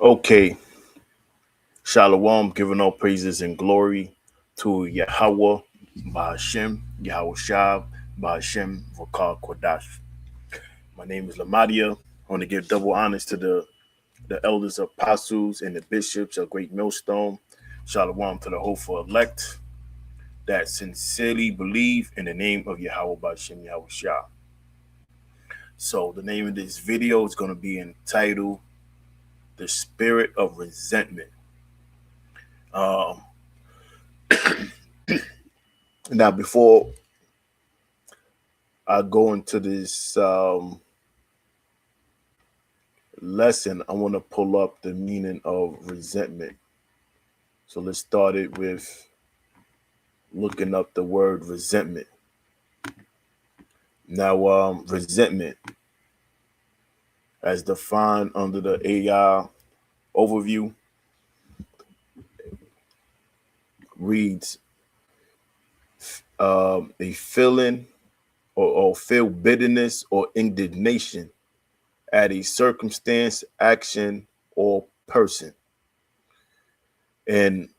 Okay, Shalom, giving all praises and glory to Yahweh, Ba'ashem, Yahweh Shab, Ba'ashem, Vakar Kodash. My name is Lamadia. I want to give double honors to the elders, apostles, and the bishops of Great Millstone. Shalom to the hopeful elect that sincerely believe in the name of Yahweh Ba'ashem, Yahweh Shab. So the name of this video is going to be entitled The Spirit of Resentment. Um, Now, before I go into this lesson, I want to pull up the meaning of resentment. So let's start it with looking up the word resentment. Now, resentment, as defined under the AI overview, reads a feeling or feel bitterness or indignation at a circumstance, action, or person. And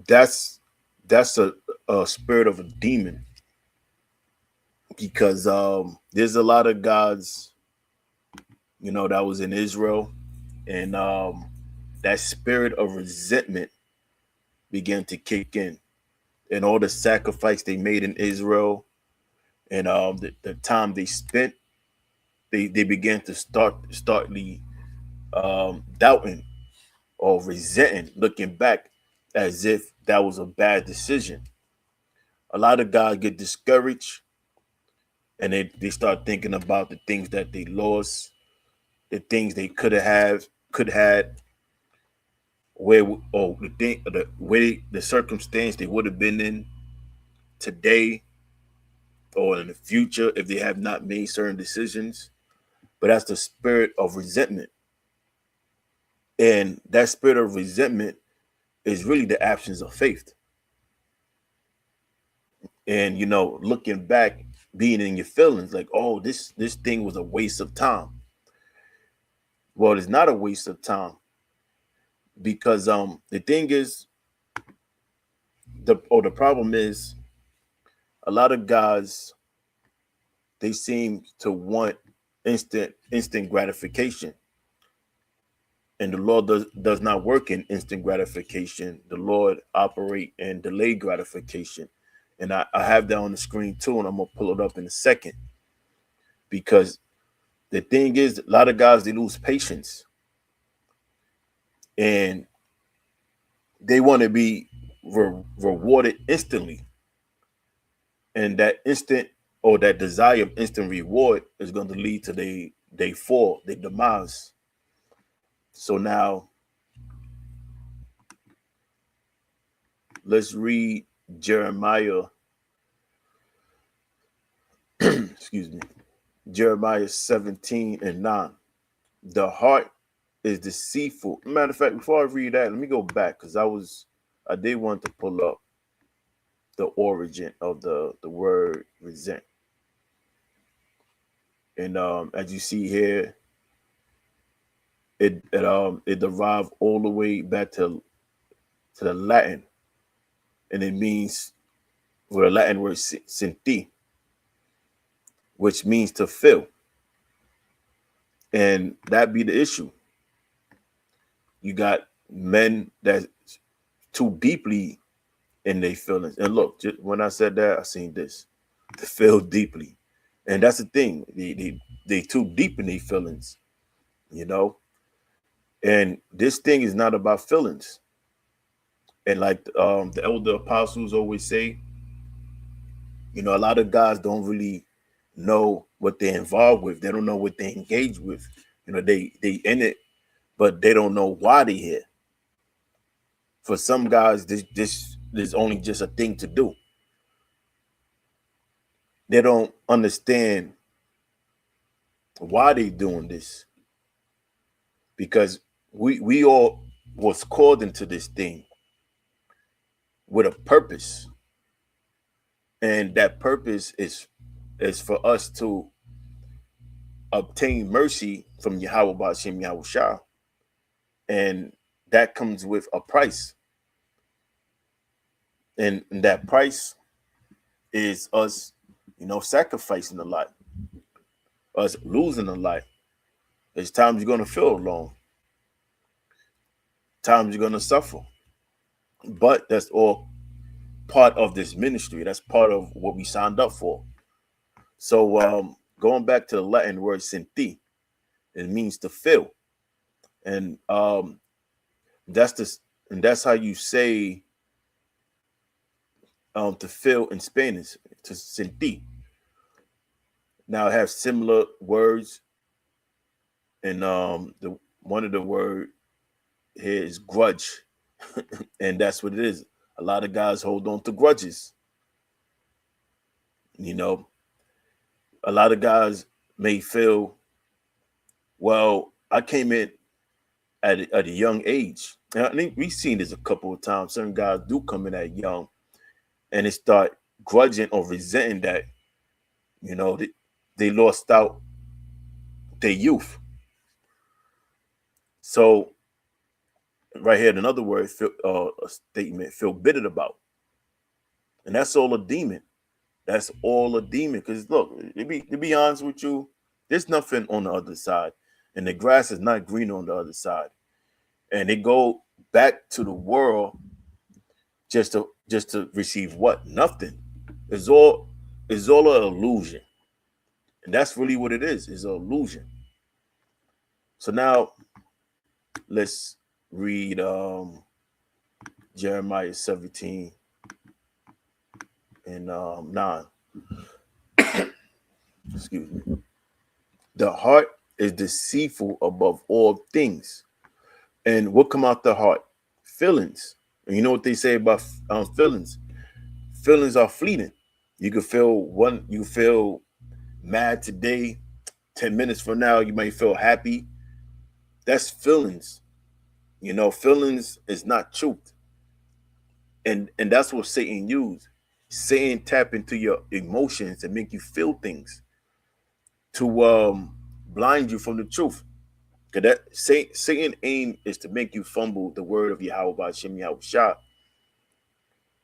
that's a spirit of a demon, because there's a lot of gods, that was in Israel, and that spirit of resentment began to kick in, and all the sacrifice they made in Israel, and the time they spent, they began to startly doubting or resenting, looking back as if that was a bad decision. A lot of guys get discouraged, and they start thinking about the things that they lost, the things they could had, where or the thing, the way, the circumstance they would have been in today or in the future if they have not made certain decisions. But that's the spirit of resentment, and that spirit of resentment is really the absence of faith. And looking back, being in your feelings, like, oh, this thing was a waste of time. Well, it's not a waste of time, because the thing is, the problem is, a lot of guys, they seem to want instant gratification, and the Lord does not work in instant gratification. The Lord operate in delayed gratification, and I have that on the screen too, and I'm gonna pull it up in a second, because the thing is, a lot of guys, they lose patience, and they want to be rewarded instantly, and that instant, or that desire of instant reward, is going to lead to they fall, their demise. So now let's read Jeremiah excuse me, Jeremiah 17:9. The heart is deceitful. Matter of fact, before I read that, let me go back, because I did want to pull up the origin of the word resent. And as you see here, it derived all the way back to the Latin, and it means, for the Latin word senti, which means to feel. And that be the issue. You got men that too deeply in their feelings. And look, just when I said that, I seen this, to feel deeply. And that's the thing. They too deep in their feelings, you know. And this thing is not about feelings. And like the elder apostles always say, a lot of guys don't really know what they're involved with. They don't know what they engage with. They in it, but they don't know why they here. For some guys, this is only just a thing to do. They don't understand why they doing this, because we all was called into this thing with a purpose, and that purpose is for us to obtain mercy from Yahweh Ba'ashem Yahweh Shah, And that comes with a price. And that price is us, sacrificing a lot, us losing a lot. There's times you're going to feel alone, times you're going to suffer. But that's all part of this ministry. That's part of what we signed up for. So going back to the Latin word senti, it means to feel. And that's this, and that's how you say to feel in Spanish, to sentir. Now I have similar words, and the one of the word here is grudge, and that's what it is. A lot of guys hold on to grudges. You know, a lot of guys may feel, well, I came in at a young age. And I think we've seen this a couple of times. Certain guys do come in at young, and they start grudging or resenting that, they lost out their youth. So right here, another word, a statement, feel bitter about. And that's all a demon. That's all a demon. Because look, to be honest with you, there's nothing on the other side. And the grass is not green on the other side. And they go back to the world just to receive what? Nothing. It's all an illusion. And that's really what it is. It's an illusion. So now let's read Jeremiah 17 and 9. Excuse me. The heart is deceitful above all things. And what come out the heart? Feelings. And you know what they say about feelings? Feelings are fleeting. You feel mad today. 10 minutes from now, you might feel happy. That's feelings. Feelings is not truth. And that's what Satan used. Satan tap into your emotions and make you feel things to blind you from the truth. Because that Satan aim is to make you fumble the word of Yahweh by Shem Yahushua.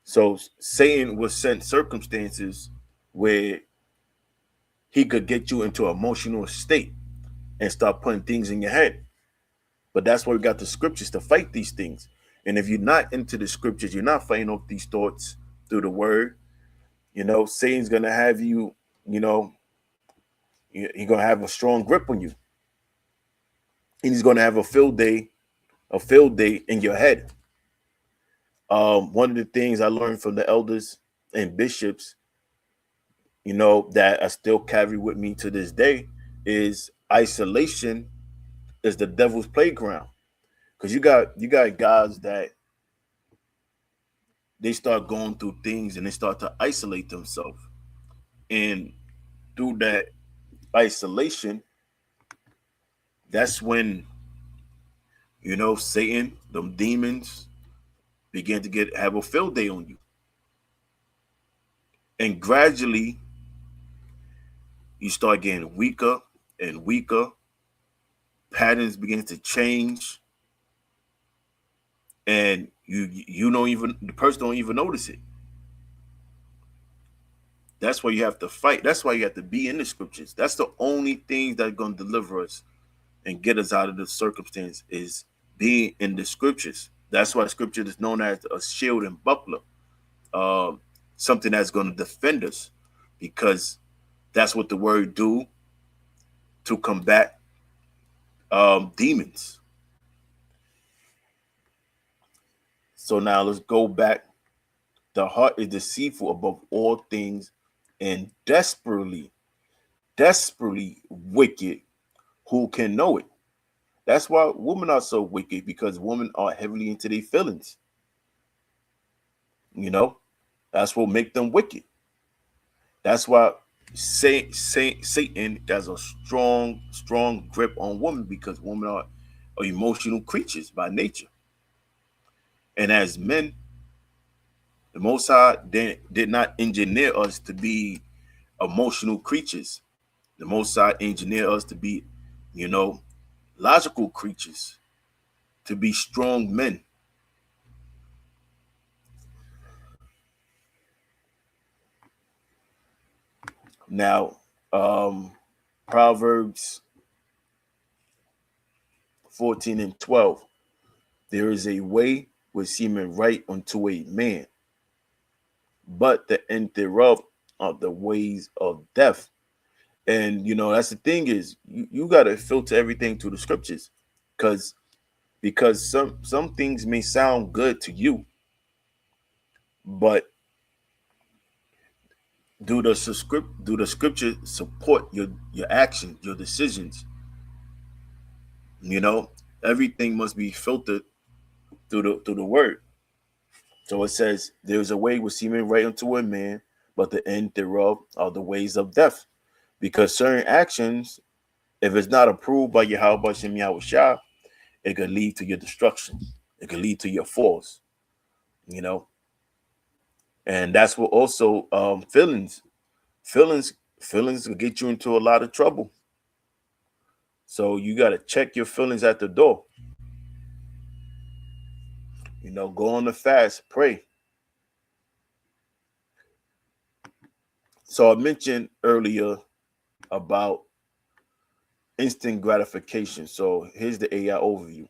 So Satan will send circumstances where he could get you into an emotional state and start putting things in your head. But that's why we got the scriptures to fight these things. And if you're not into the scriptures, you're not fighting off these thoughts through the word, Satan's going to have you, he's going to have a strong grip on you. And he's going to have a field day in your head. One of the things I learned from the elders and bishops, that I still carry with me to this day is isolation is the devil's playground. Because you got guys that they start going through things and they start to isolate themselves. And through that isolation, that's when, Satan, them demons, begin to have a field day on you. And gradually, you start getting weaker and weaker. Patterns begin to change. And the person don't even notice it. That's why you have to fight. That's why you have to be in the scriptures. That's the only thing that's going to deliver us and get us out of the circumstance is being in the scriptures. That's why scripture is known as a shield and buckler, something that's going to defend us, because that's what the word do to combat demons. So now let's go back. The heart is deceitful above all things and desperately wicked. Who can know it? That's why women are so wicked, because women are heavily into their feelings. That's what make them wicked. That's why Satan has a strong grip on women, because women are emotional creatures by nature. And as men, the Most High did not engineer us to be emotional creatures. The Most High engineered us to be, logical creatures. to be strong men. Now, Proverbs 14 and 12. There is a way which seemeth right unto a man, but the end thereof are the ways of death. And that's the thing is you got to filter everything to the scriptures, because some things may sound good to you, but do the scripture support your actions, your decisions? You know, everything must be filtered through the word. So it says, "There is a way which seemeth right unto a man, but the end thereof are the ways of death." Because certain actions, if it's not approved by Yahweh Shem Yahushua, it could lead to your destruction. It could lead to your falls. You know, and that's what also feelings feelings will get you into a lot of trouble. So you got to check your feelings at the door. Go on the fast, pray. So I mentioned earlier about instant gratification. So here's the AI overview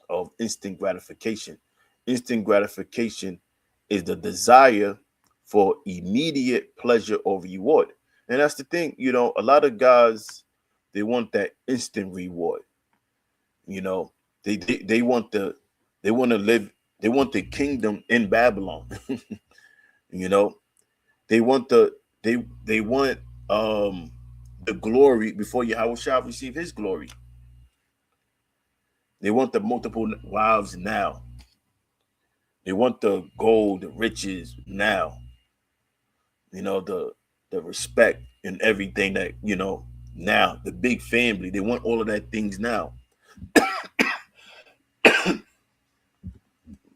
of instant gratification. Instant gratification is the desire for immediate pleasure or reward. And that's the thing, a lot of guys, they want that instant reward. You know, they want they want to live, they want the kingdom in Babylon. you know, they want they want the glory before Yahweh shall receive his glory. They want the multiple wives now. They want the gold, the riches now. The respect and everything that, now, the big family. They want all of that things now.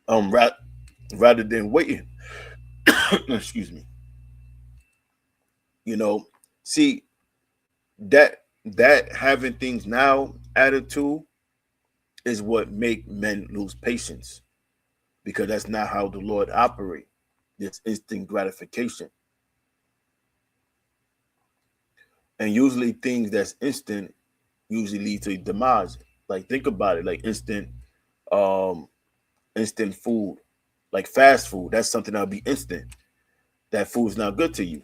Ra- Rather than waiting. Excuse me. See, that having things now attitude is what make men lose patience, because that's not how the Lord operate. This instant gratification. And usually things that's instant usually lead to demise. Like, think about it, like um instant food, like fast food. That's something that'll be instant. That food's not good to you.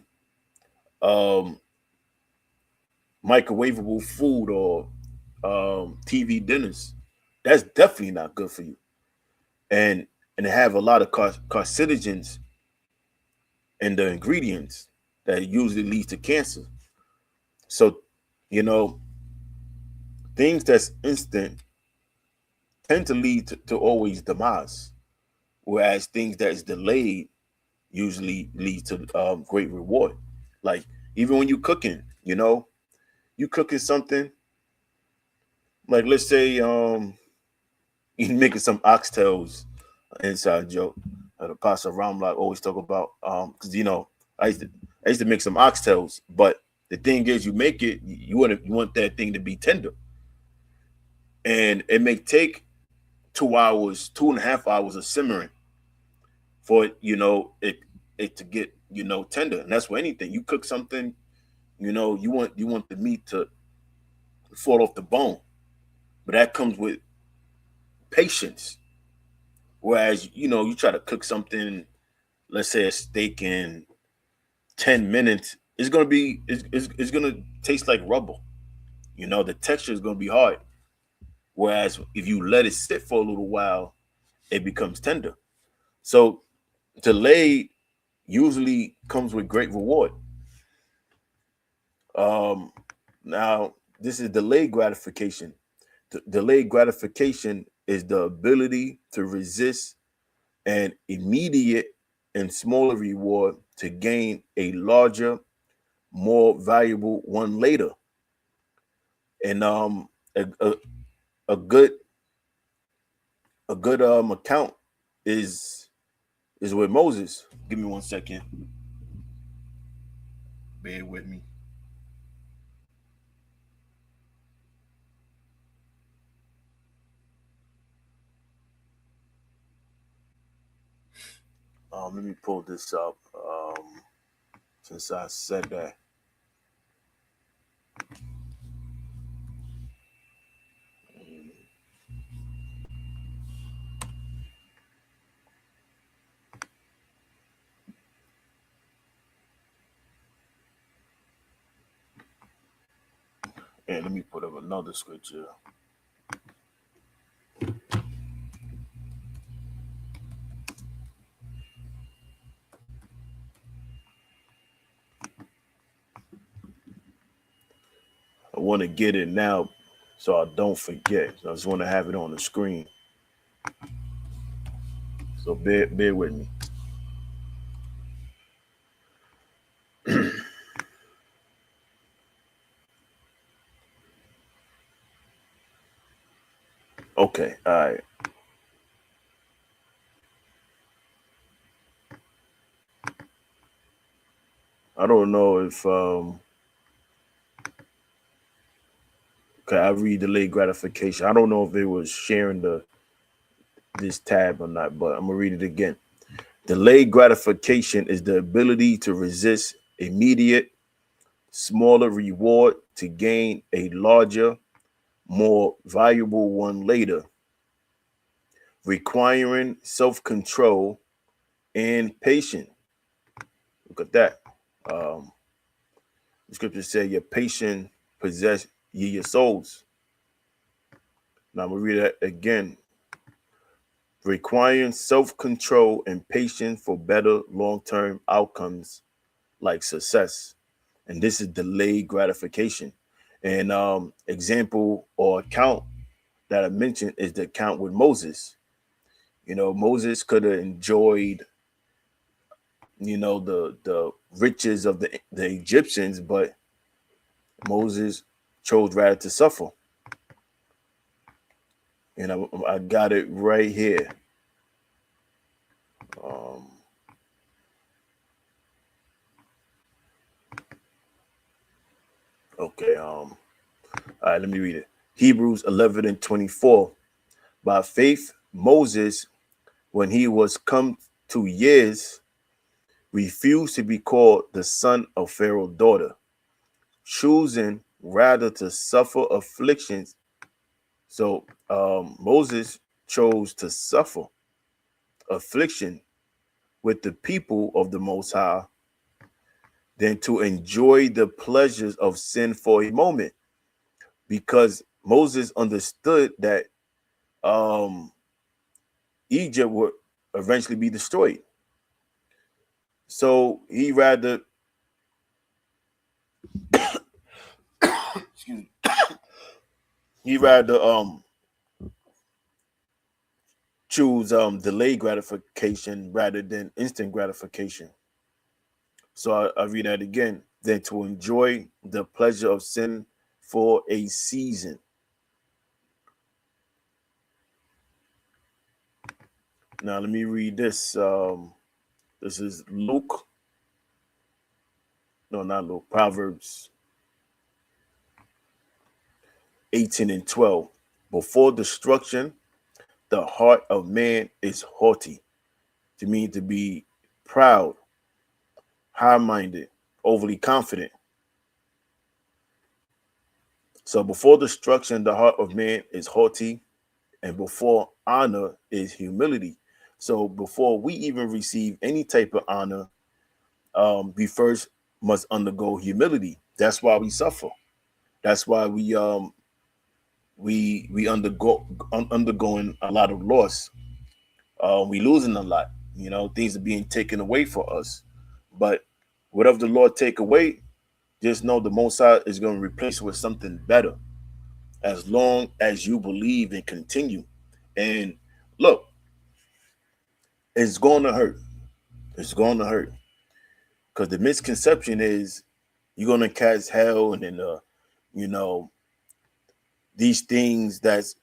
Um Microwavable food or TV dinners, that's definitely not good for you. And they have a lot of carcinogens in the ingredients that usually leads to cancer. So, you know, things that's instant tend to lead to always demise, whereas things that is delayed usually lead to great reward. Like, even when you cooking, you cooking something, like, let's say you making some oxtails, inside joke. The Pastor Ramlock always talk about, because I used to I used to make some oxtails, but the thing is, you make it, you want that thing to be tender, and it may take 2 hours, 2.5 hours of simmering for it to get tender. And that's for anything you cook something. You want the meat to fall off the bone, but that comes with patience. Whereas you try to cook something, let's say a steak, in 10 minutes, it's gonna taste like rubber. The texture is gonna be hard. Whereas if you let it sit for a little while, it becomes tender. So delay usually comes with great reward. Um, Now, this is delayed gratification. Delayed gratification is the ability to resist an immediate and smaller reward to gain a larger, more valuable one later. And a, a, a good account is with Moses. Give me 1 second. Bear with me. Let me pull this up. Since I said that. And let me put up another scripture. I want to get it now so I don't forget. So I just want to have it on the screen. So bear with me. Okay, all right. I don't know if okay, I read delayed gratification. I don't know if it was sharing this tab or not, but I'm gonna read it again. Delayed gratification is the ability to resist immediate, smaller reward to gain a larger, more valuable one later, requiring self-control and patience. Look at that. Um, the scripture said, "Your patience possess ye your souls." Now I'm gonna read that again. Requiring self-control and patience for better long-term outcomes like success. And this is delayed gratification. And example or account that I mentioned is the account with Moses. You know, Moses could have enjoyed, you know, the riches of the Egyptians, but Moses chose rather to suffer. And I got it right here. Um, okay. All right, let me read it. Hebrews 11 and 24. By faith, Moses, when he was come to years, refused to be called the son of Pharaoh's daughter, choosing rather to suffer afflictions. So Moses chose to suffer affliction with the people of the Most High than to enjoy the pleasures of sin for a moment, because Moses understood that um, Egypt would eventually be destroyed. So he rather, excuse me, he rather choose delayed gratification rather than instant gratification. So I read that again. Than to enjoy the pleasure of sin for a season. Now let me read this. This is Luke. No, not Luke. Proverbs 18 and 12. Before destruction, the heart of man is haughty. To mean to be proud, high-minded, overly confident. So before destruction, the heart of man is haughty, and before honor is humility. So before we even receive any type of honor, we first must undergo humility. That's why we suffer. That's why we undergoing a lot of loss. We losing a lot. You know, things are being taken away for us. But whatever the Lord take away, just know the Most High is going to replace with something better, as long as you believe and continue. And look, it's going to hurt. It's going to hurt, because the misconception is you're going to catch hell, and then you know, these things that's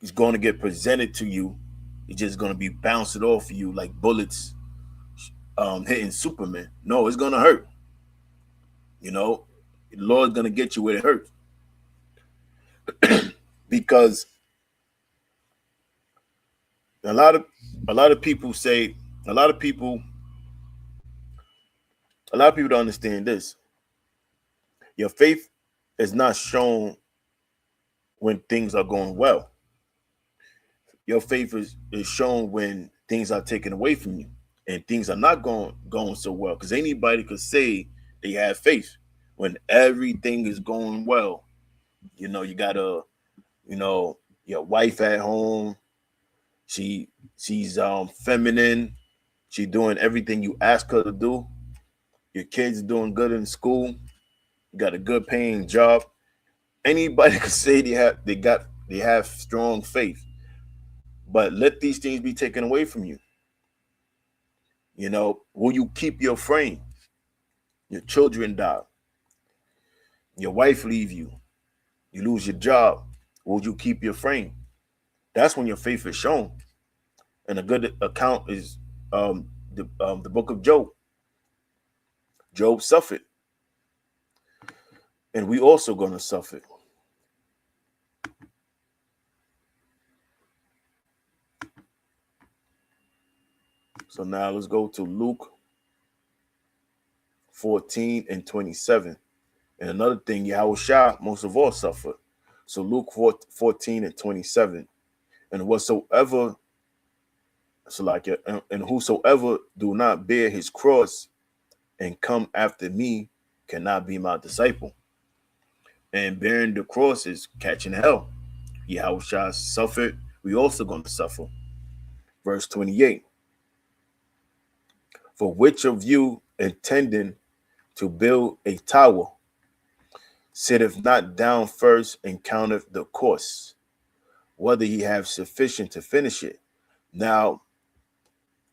is going to get presented to you, it's just going to be bouncing off of you like bullets hitting Superman. No, it's going to hurt. You know, the Lord's going to get you where it hurts, because a lot of people say, A lot of people, a lot of people don't understand this. Your faith is not shown when things are going well. Your faith is shown when things are taken away from you and things are not going so well. Because anybody could say they have faith when everything is going well. You got your wife at home. She's feminine. She's doing everything you ask her to do. Your kids doing good in school. You got a good paying job. Anybody could say they have strong faith. But let these things be taken away from you. Will you keep your frame? Your children die. Your wife leave you. You lose your job. Will you keep your frame? That's when your faith is shown. And a good account is the book of Job. Job suffered, and we also gonna suffer. So now let's go to Luke 14 and 27. And another thing, Yahushua most of all suffered. So Luke 14 and 27. And whatsoever, and whosoever do not bear his cross and come after me cannot be my disciple. And bearing the cross is catching hell. Yahushua suffered, we also going to suffer. Verse 28. For which of you intending to build a tower sitteth not down first and counteth the cost, whether he have sufficient to finish it? Now,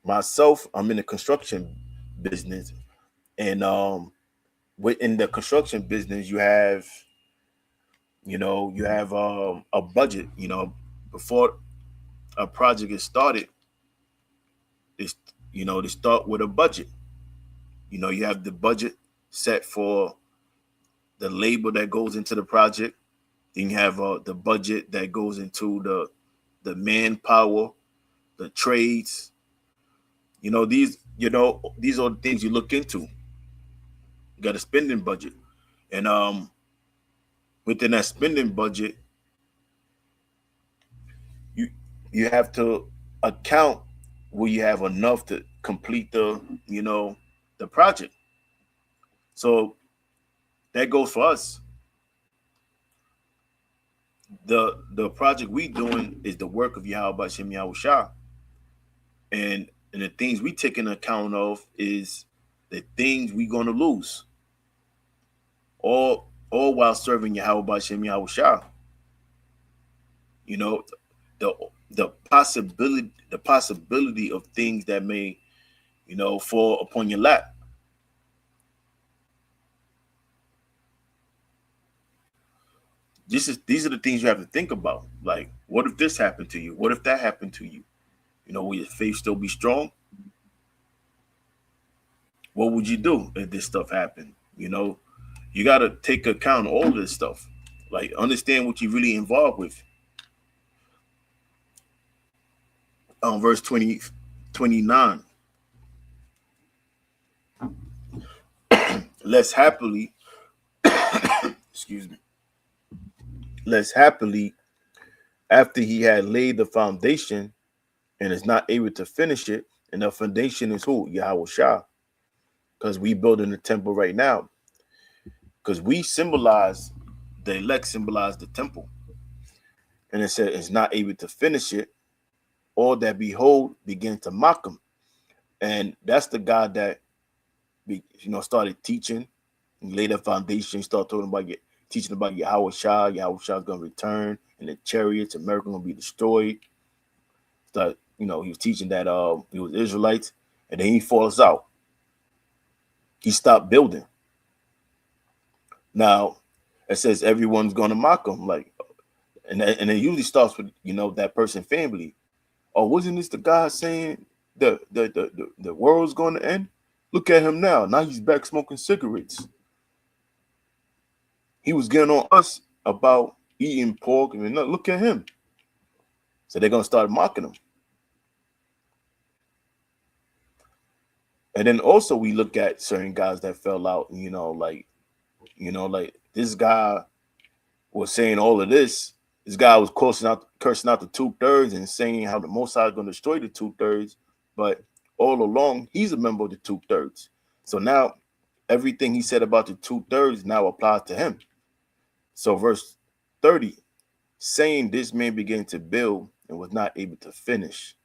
myself, I'm in the construction business, and within the construction business, you have a budget. Before a project is started, they start with a budget. You have the budget set for the labor that goes into the project. Then you have the budget that goes into the manpower, the trades. These are the things you look into. You got a spending budget, and within that spending budget, you have to account where you have enough to complete the project. So that goes for us. The project we doing is the work of Yahweh Bashem Yahushua. And the things we taking account of is the things we gonna lose. All while serving Yahweh Bashem Yahushua. The possibility of things that may, fall upon your lap. These are the things you have to think about. Like, what if this happened to you? What if that happened to you? Will your faith still be strong? What would you do if this stuff happened? You got to take account of all this stuff. Like, understand what you're really involved with. Verse 29. Less happily, excuse me, less happily, after he had laid the foundation and is not able to finish it, and the foundation is who? Yahushua. Because we building the temple right now. Because we symbolize, the elect symbolize the temple. And it said it's not able to finish it. All that behold begin to mock him. And that's the God that started teaching, laid a foundation, start teaching about Yahushua. Yahushua's gonna return, and the chariots, America gonna be destroyed. He was teaching that he was Israelites, and then he falls out. He stopped building. Now it says everyone's gonna mock him, and it usually starts with that person's family. Oh, wasn't this the guy saying the world's gonna end? Look at him now. Now he's back smoking cigarettes. He was getting on us about eating pork, and look at him. So they're gonna start mocking him. And then also we look at certain guys that fell out, like this guy was saying all of this. This guy was cursing out the 2/3 and saying how the Most High is going to destroy the 2/3. But all along, he's a member of the 2/3. So now everything he said about the 2/3 now applies to him. So verse 30, saying this man began to build and was not able to finish.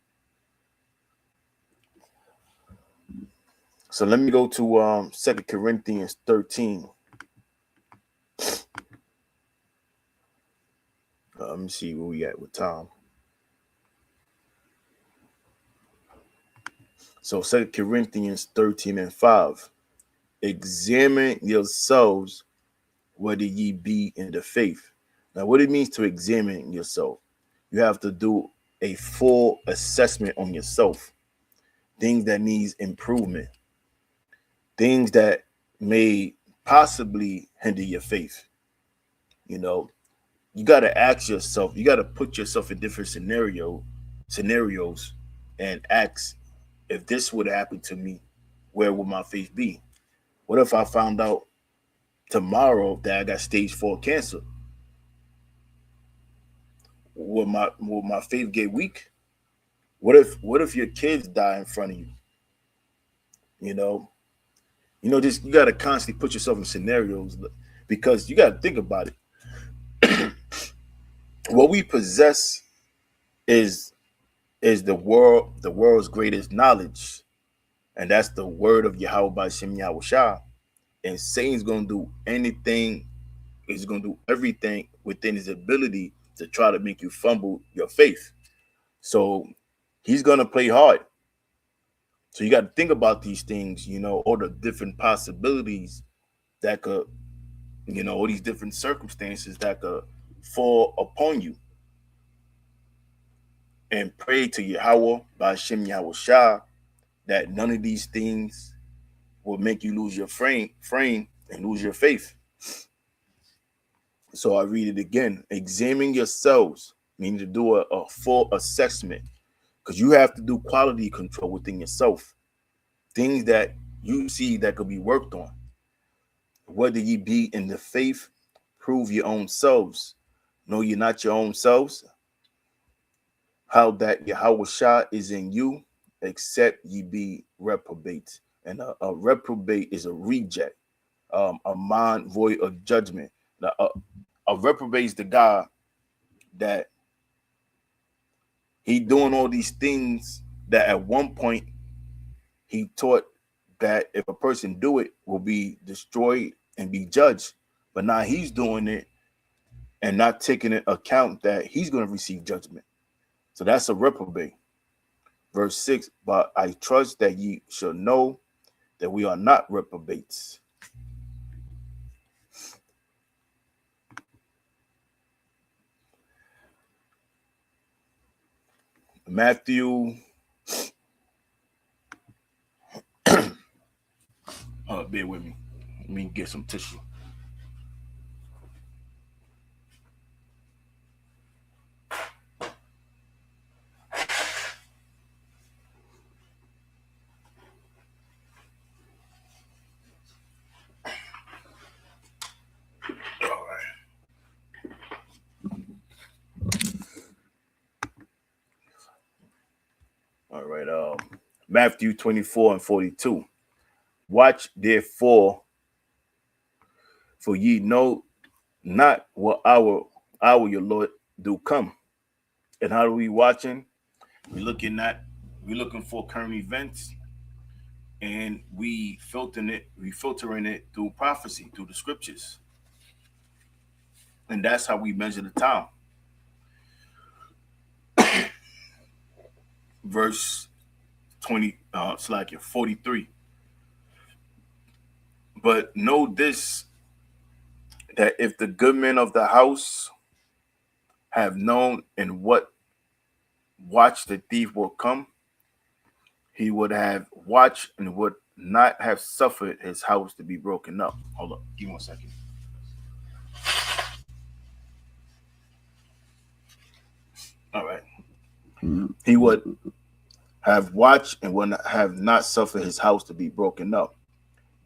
So let me go to 2 Corinthians 13. Let me see where we at with time. So 2 Corinthians 13 and 5. Examine yourselves whether ye be in the faith. Now, what it means to examine yourself, you have to do a full assessment on yourself. Things that needs improvement. Things that may possibly hinder your faith. You got to ask yourself, you got to put yourself in different scenarios and ask, if this would happen to me, where would my faith be? What if I found out tomorrow that I got stage 4 cancer? Will my faith get weak? What if your kids die in front of you? Just you got to constantly put yourself in scenarios, because you got to think about it. What we possess is the world's greatest knowledge, and that's the word of Yahweh by Shem Yahushua. And Satan's gonna do anything, he's gonna do everything within his ability to try to make you fumble your faith. So he's gonna play hard. So you got to think about these things, all the different possibilities that could, all these different circumstances that could fall upon you. And pray to Yahweh by Shem Yahushua that none of these things will make you lose your frame and lose your faith. So I read it again. Examine yourselves, meaning to do a full assessment, because you have to do quality control within yourself. Things that you see that could be worked on. Whether ye be in the faith, prove your own selves. Know ye not your own selves? How that Yahushua is in you, except ye be reprobate. And a reprobate is a reject, a mind void of judgment. Now, a reprobate is the guy that he doing all these things that at one point he taught that if a person do it, will be destroyed and be judged. But now he's doing it and not taking into account that he's going to receive judgment. So that's a reprobate. Verse 6, but I trust that ye shall know that we are not reprobates. Matthew, bear with me. Let me get some tissue. All right. Matthew 24 and 42. Watch therefore, for ye know not what hour your Lord do come. And how are we watching? We're looking for current events, and we filtering it through prophecy, through the scriptures. And that's how we measure the time. Verse 43. But know this, that if the good men of the house have known in what watch the thief will come, he would have watched and would not have suffered his house to be broken up. Hold up, give me 1 second. All right. He would have watched and will not, have not suffered his house to be broken up.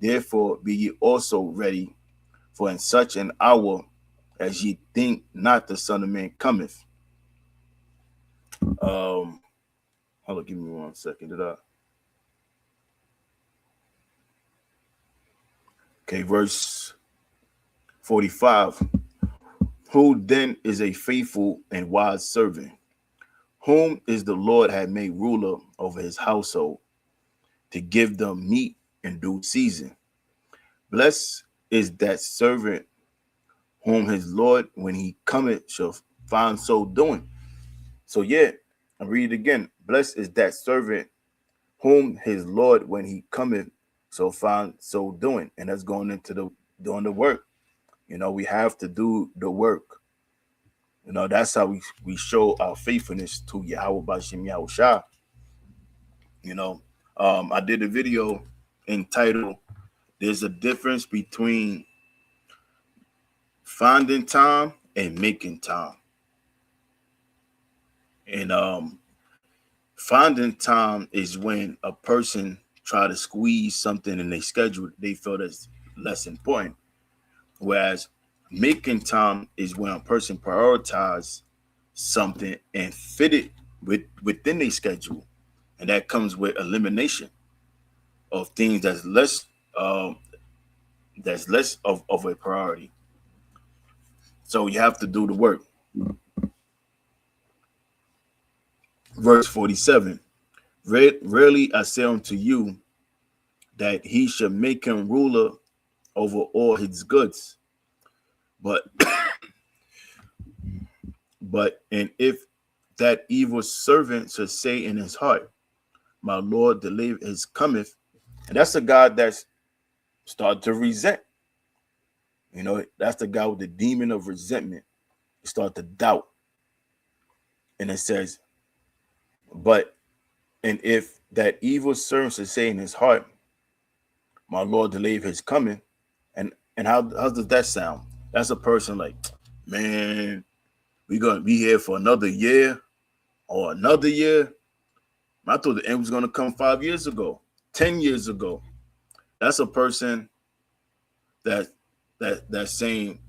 Therefore be ye also ready, for in such an hour as ye think not the Son of Man cometh. Hold on, give me 1 second. Okay, verse 45. Who then is a faithful and wise servant, whom is the Lord had made ruler over his household, to give them meat in due season? Blessed is that servant whom his Lord, when he cometh, shall find so doing. So yeah, I read it again. Blessed is that servant whom his Lord, when he cometh, shall find so doing. And that's going into the doing the work. You know, we have to do the work. You know, that's how we show our faithfulness to Yahweh Bashim Yahushua. You know, I did a video entitled "There's a Difference Between Finding Time and Making Time." And finding time is when a person try to squeeze something in their schedule they feel that's less important. Whereas making time is when a person prioritizes something and fit it within their schedule. And that comes with elimination of things um, that's less of a priority. So you have to do the work. Verse 47. Rarely I say unto you that he should make him ruler over all his goods. But and if that evil servant should say in his heart, my Lord delay is cometh, and that's a God that's started to resent. You know, that's the guy with the demon of resentment. You start to doubt. And it says, but and if that evil servant should say in his heart, my Lord delay his coming, and how does that sound? That's a person like, man, we're gonna be here for another year or another year. I thought the end was gonna come 5 years ago, 10 years ago. That's a person that's saying,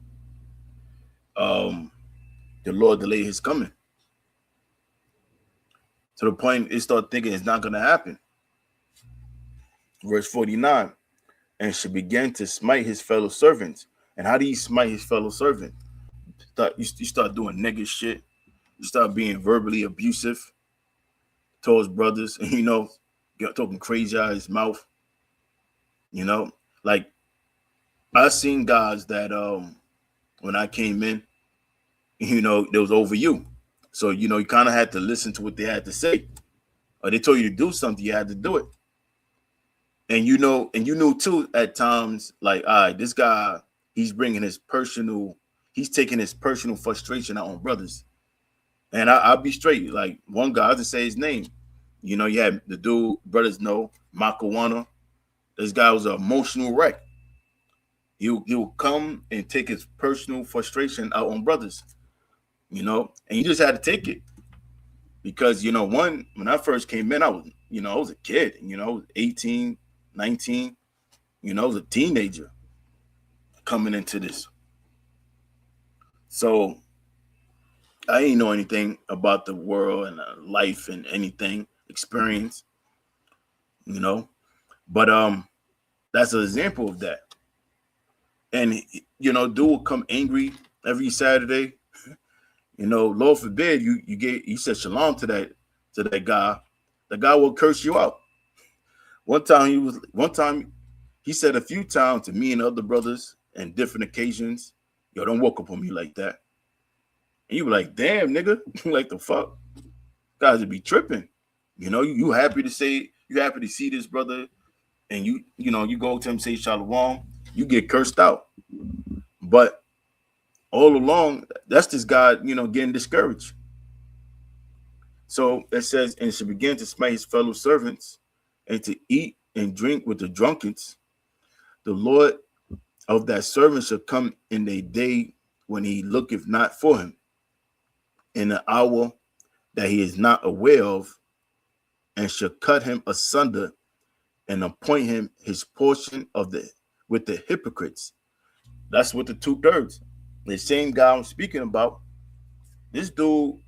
the Lord delay his coming. To the point they start thinking it's not gonna happen. Verse 49, and should begin to smite his fellow servants. And how do you smite his fellow servant? You start doing nigga shit. You start being verbally abusive towards brothers, and talking crazy out of his mouth. Like I seen guys that when I came in, it was over you. So you kind of had to listen to what they had to say. Or they told you to do something, you had to do it. And you knew too at times, like, all right, this guy, he's taking his personal frustration out on brothers. And I'll be straight. Like one guy, I'll just say his name. You had the dude, brothers know, Makawana. This guy was an emotional wreck. He will come and take his personal frustration out on brothers, and you just had to take it. Because, when I first came in, I was a kid, I was 18, 19, I was a teenager coming into this. So I ain't know anything about the world and life and anything experience, but that's an example of that. And dude will come angry every Saturday. Lord forbid you said shalom to that guy. The guy will curse you out. One time he said a few times to me and other brothers and different occasions, yo, don't walk up on me like that. And you were like, damn, nigga, like the fuck? Guys would be tripping. You happy to see this brother, and you go to him, say shalom, you get cursed out. But all along, that's this guy, getting discouraged. So it says, and should begin to smite his fellow servants and to eat and drink with the drunkards. The Lord of that servant shall come in a day when he looketh not for him, in an hour that he is not aware of, and shall cut him asunder and appoint him his portion of the with the hypocrites. That's what the 2/3. The same guy I'm speaking about. This dude,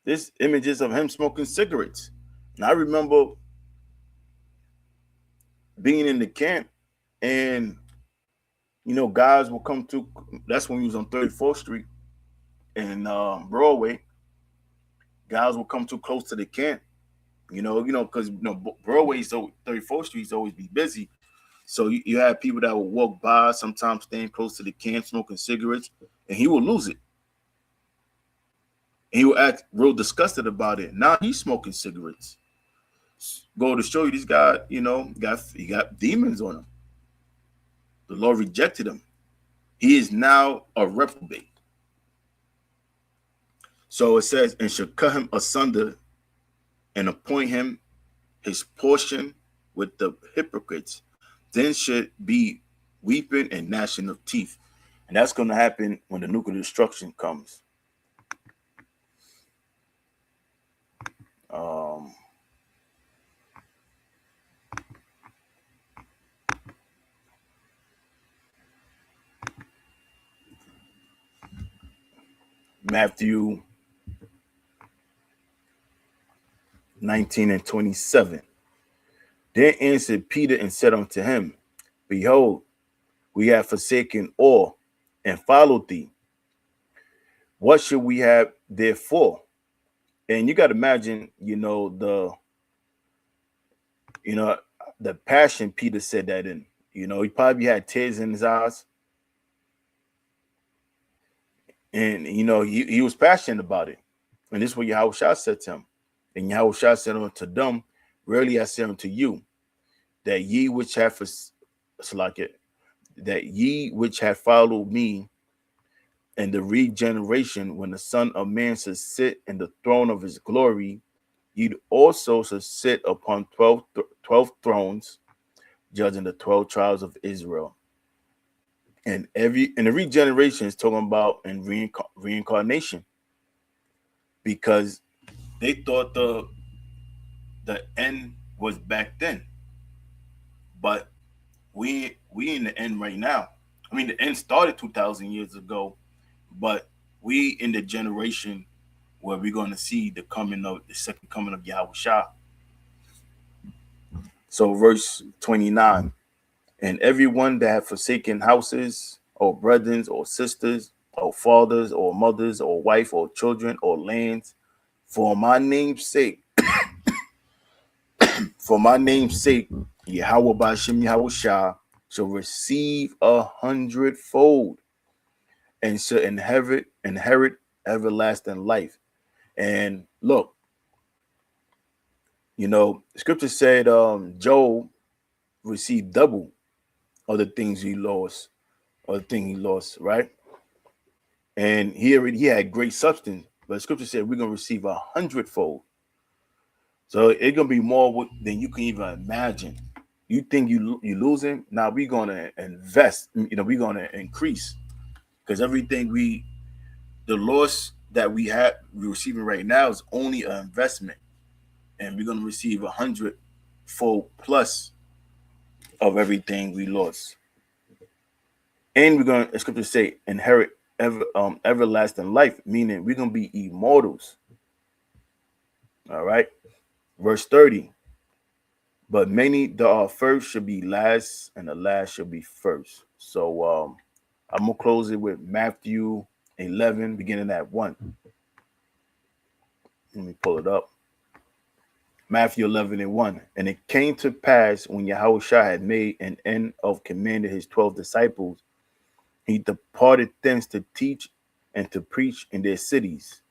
this images of him smoking cigarettes. And I remember being in the camp, and guys will come to. That's when we was on 34th Street and Broadway. Guys will come too close to the camp. Because Broadway, so 34th Street always be busy. So you have people that will walk by, sometimes staying close to the camp, smoking cigarettes, and he will lose it. And he will act real disgusted about it. Now he's smoking cigarettes. Go to show you, this guy, he got demons on him. The Lord rejected him. He is now a reprobate. So it says, and shall cut him asunder and appoint him his portion with the hypocrites. Then should be weeping and gnashing of teeth. And that's going to happen when the nuclear destruction comes. Matthew 19:27. Then answered Peter and said unto him, Behold, we have forsaken all and followed thee. What should we have therefore? And you got to imagine, the passion Peter said that in. He probably had tears in his eyes. And, he was passionate about it. And this is what Yahushua said to him. And Yahushua said unto them, Verily I say unto you, that ye which have followed me in the regeneration, when the Son of Man shall sit in the throne of his glory, ye also shall sit upon 12 thrones, judging the 12 tribes of Israel. And the regeneration is talking about in reincarnation, because they thought the end was back then, but we in the end right now. I mean, the end started 2,000 years ago, but we in the generation where we're going to see the second coming of Yahushua. So verse 29. And everyone that have forsaken houses, or brethren, or sisters, or fathers, or mothers, or wife, or children, or lands, for my name's sake, Yahweh Ba'ashem Yahushua shall receive 100-fold and shall inherit everlasting life. And look, scripture said Job received double of the things he lost, right? And he had great substance, but scripture said we're gonna receive 100-fold. So it's gonna be more than you can even imagine. You think you losing? Now we're gonna invest. We're gonna increase, because everything the loss that we're receiving right now is only an investment, and we're gonna receive 100-fold plus of everything we lost. And we're gonna, as scripture say, inherit everlasting life, meaning we're gonna be immortals. All right. Verse 30. But many that are first should be last, and the last should be first. So I'm gonna close it with Matthew 11, beginning at 1. Let me pull it up. Matthew 11:1. And it came to pass, when Yahushua had made an end of commanding his 12 disciples, he departed thence to teach and to preach in their cities.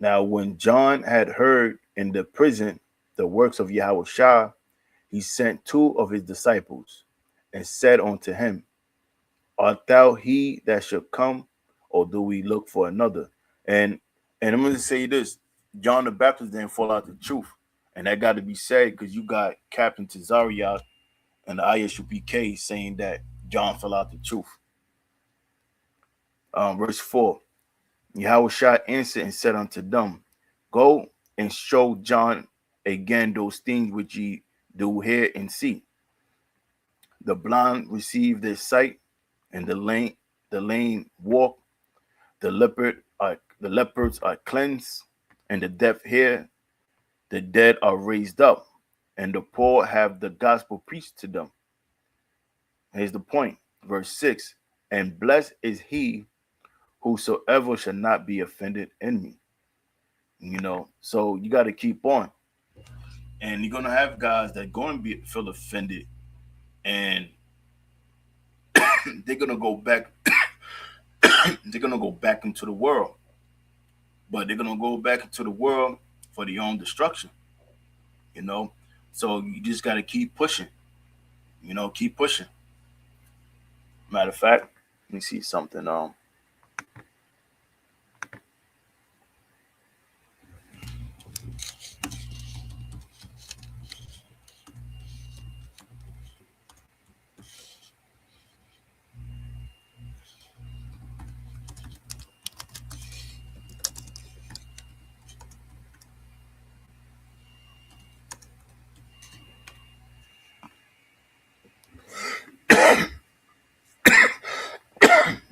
Now, when John had heard in the prison the works of Yahushua, he sent 2 of his disciples and said unto him, Art thou he that should come, or do we look for another? And I'm going to say this: John the Baptist didn't fall out the truth. And that got to be said, because you got Captain Tazariot and the ISUPK saying that John fell out the truth. Verse 4. Yahushua answered and said unto them, Go and show John again those things which ye do hear and see. The blind receive their sight, and the lame walk. The leopards are cleansed, and the deaf hear. The dead are raised up, and the poor have the gospel preached to them. Here's the point, verse 6. And blessed is he whosoever shall not be offended in me. So you got to keep on. And you're going to have guys that going to feel offended, and they're going to go back. They're going to go back into the world. But they're going to go back into the world for their own destruction. you know. So you just got to keep pushing, keep pushing. Matter of fact, let me see something.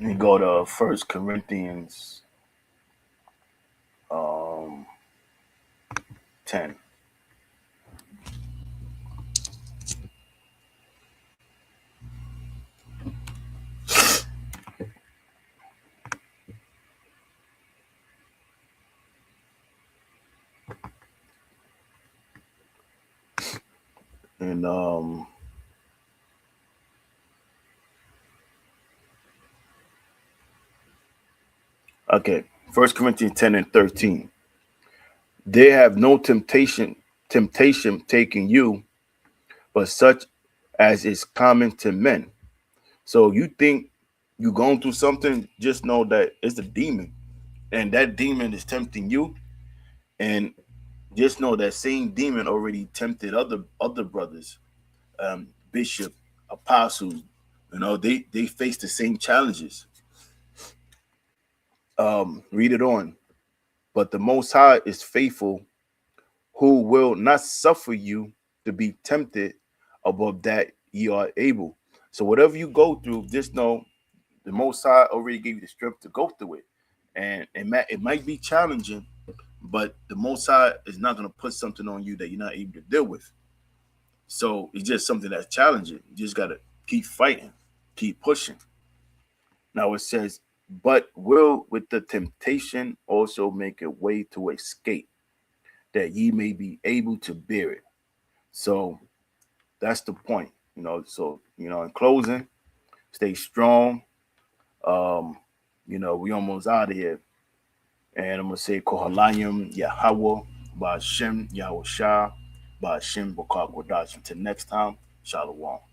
Let me go to First Corinthians, um, 10. And okay, First Corinthians 10 and 13. They have no temptation taking you, but such as is common to men. So you think you're going through something, just know that it's a demon, and that demon is tempting you. And just know that same demon already tempted other brothers, bishop, apostles. They face the same challenges. Read it on. But the Most High is faithful, who will not suffer you to be tempted above that ye are able. So whatever you go through, just know the Most High already gave you the strength to go through it. And it might be challenging, but the Most High is not going to put something on you that you're not able to deal with. So it's just something that's challenging. You just got to keep fighting, keep pushing. Now it says, but will with the temptation also make a way to escape, that ye may be able to bear it. So that's the point. So in closing, stay strong. Um, we almost out of here. And I'm gonna say Kohalayim Yahweh Ba'Shem Yahweh Shah Ba'Shem Bakar Kodash. Until next time, Shalom.